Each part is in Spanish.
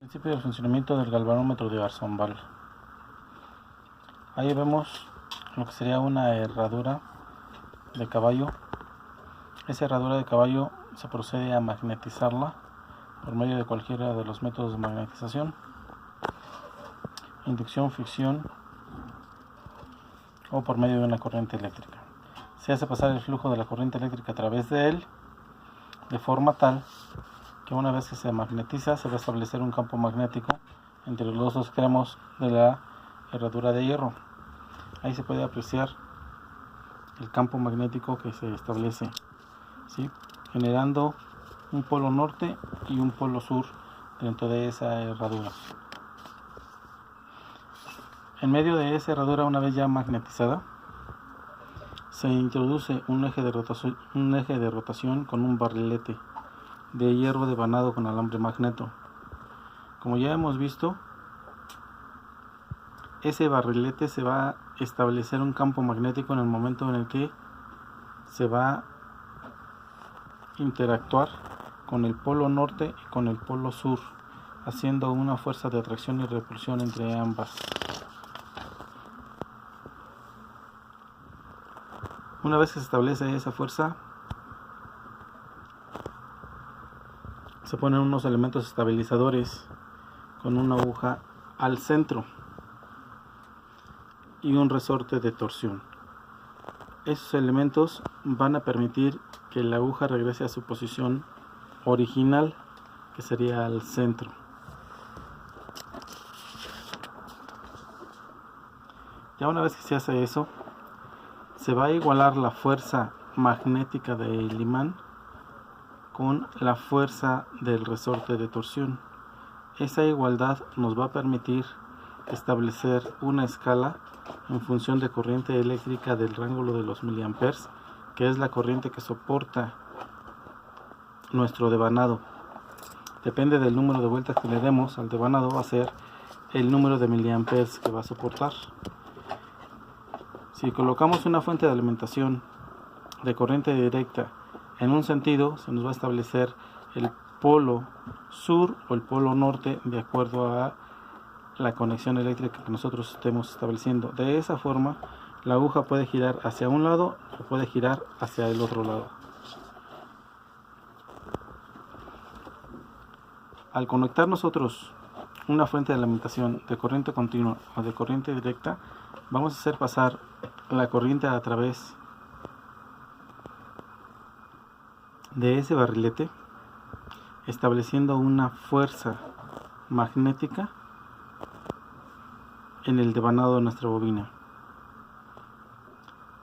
Principio del funcionamiento del galvanómetro de Arzobal. Ahí vemos lo que sería una herradura de caballo. Esa herradura de caballo se procede a magnetizarla por medio de cualquiera de los métodos de magnetización: inducción, fricción o por medio de una corriente eléctrica. Se hace pasar el flujo de la corriente eléctrica a través de él de forma tal que una vez que se magnetiza se va a establecer un campo magnético entre los dos extremos de la herradura de hierro. Ahí se puede apreciar el campo magnético que se establece, ¿sí?, generando un polo norte y un polo sur dentro de esa herradura. En medio de esa herradura, una vez ya magnetizada, se introduce un eje de rotación con un barrilete de hierro devanado con alambre magneto. Como ya hemos visto, ese barrilete se va a establecer un campo magnético en el momento en el que se va a interactuar con el polo norte y con el polo sur, haciendo una fuerza de atracción y repulsión entre ambas. Una vez que se establece esa fuerza, se ponen unos elementos estabilizadores con una aguja al centro y un resorte de torsión. Esos elementos van a permitir que la aguja regrese a su posición original, que sería al centro. Ya una vez que se hace eso, se va a igualar la fuerza magnética del imán con la fuerza del resorte de torsión. Esa igualdad nos va a permitir establecer una escala en función de corriente eléctrica del rango de los miliamperes, que es la corriente que soporta nuestro devanado. Depende del número de vueltas que le demos al devanado, va a ser el número de miliamperes que va a soportar. Si colocamos una fuente de alimentación de corriente directa en un sentido, se nos va a establecer el polo sur o el polo norte de acuerdo a la conexión eléctrica que nosotros estemos estableciendo. De esa forma, la aguja puede girar hacia un lado o puede girar hacia el otro lado. Al conectar nosotros una fuente de alimentación de corriente continua o de corriente directa, vamos a hacer pasar la corriente a través de ese barrilete, estableciendo una fuerza magnética en el devanado de nuestra bobina.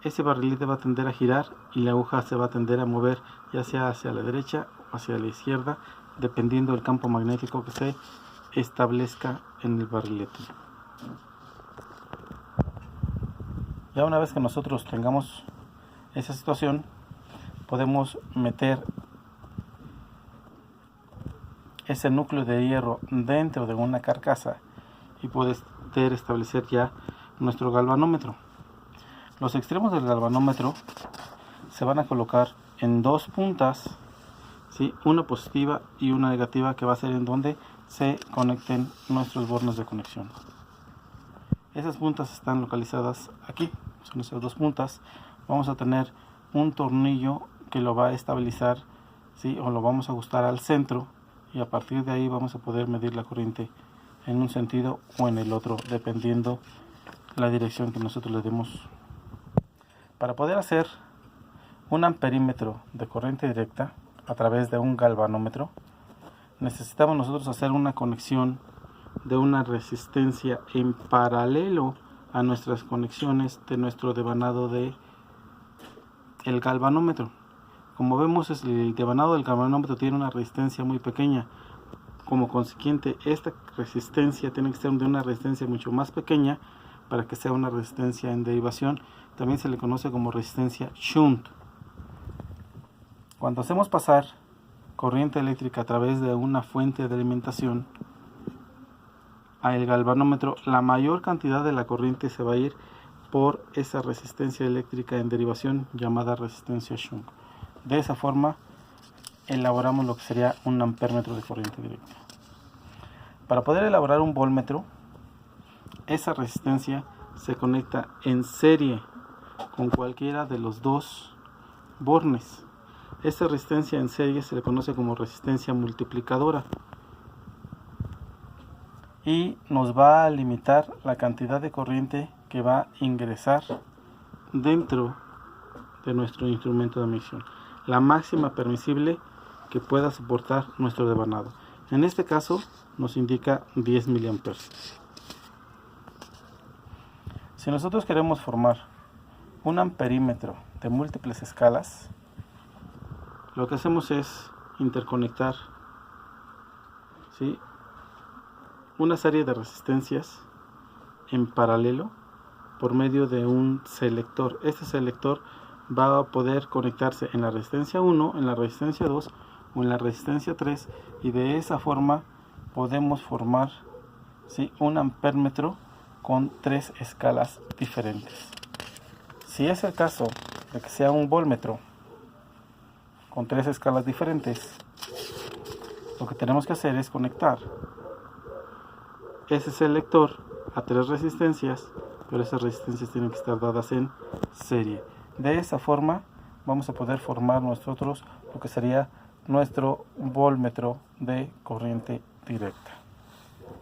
Ese barrilete va a tender a girar y la aguja se va a tender a mover, ya sea hacia la derecha o hacia la izquierda, dependiendo del campo magnético que se establezca en el barrilete. Ya una vez que nosotros tengamos esa situación, podemos meter ese núcleo de hierro dentro de una carcasa y poder establecer ya nuestro galvanómetro. Los extremos del galvanómetro se van a colocar en dos puntas, ¿sí?, una positiva y una negativa, que va a ser en donde se conecten nuestros bornes de conexión. Esas puntas están localizadas aquí, son esas dos puntas. Vamos a tener un tornillo que lo va a estabilizar, ¿sí?, o lo vamos a ajustar al centro, y a partir de ahí vamos a poder medir la corriente en un sentido o en el otro, dependiendo la dirección que nosotros le demos. Para poder hacer un amperímetro de corriente directa a través de un galvanómetro, necesitamos nosotros hacer una conexión de una resistencia en paralelo a nuestras conexiones de nuestro devanado de el galvanómetro. Como vemos, el devanado del galvanómetro tiene una resistencia muy pequeña. Como consiguiente, esta resistencia tiene que ser de una resistencia mucho más pequeña para que sea una resistencia en derivación. También se le conoce como resistencia shunt. Cuando hacemos pasar corriente eléctrica a través de una fuente de alimentación al galvanómetro, la mayor cantidad de la corriente se va a ir por esa resistencia eléctrica en derivación llamada resistencia shunt. De esa forma elaboramos lo que sería un amperímetro de corriente directa. Para poder elaborar un voltmetro, esa resistencia se conecta en serie con cualquiera de los dos bornes. Esta resistencia en serie se le conoce como resistencia multiplicadora y nos va a limitar la cantidad de corriente que va a ingresar dentro de nuestro instrumento de medición, la máxima permisible que pueda soportar nuestro devanado. En este caso nos indica 10 miliamperes. Si nosotros queremos formar un amperímetro de múltiples escalas, lo que hacemos es interconectar, ¿sí?, una serie de resistencias en paralelo por medio de un selector. Este selector va a poder conectarse en la resistencia 1, en la resistencia 2 o en la resistencia 3, y de esa forma podemos formar, ¿sí?, un amperímetro con 3 escalas diferentes. Si es el caso de que sea un voltmetro con 3 escalas diferentes, lo que tenemos que hacer es conectar ese selector a 3 resistencias, pero esas resistencias tienen que estar dadas en serie. De esa forma vamos a poder formar nosotros lo que sería nuestro voltmetro de corriente directa.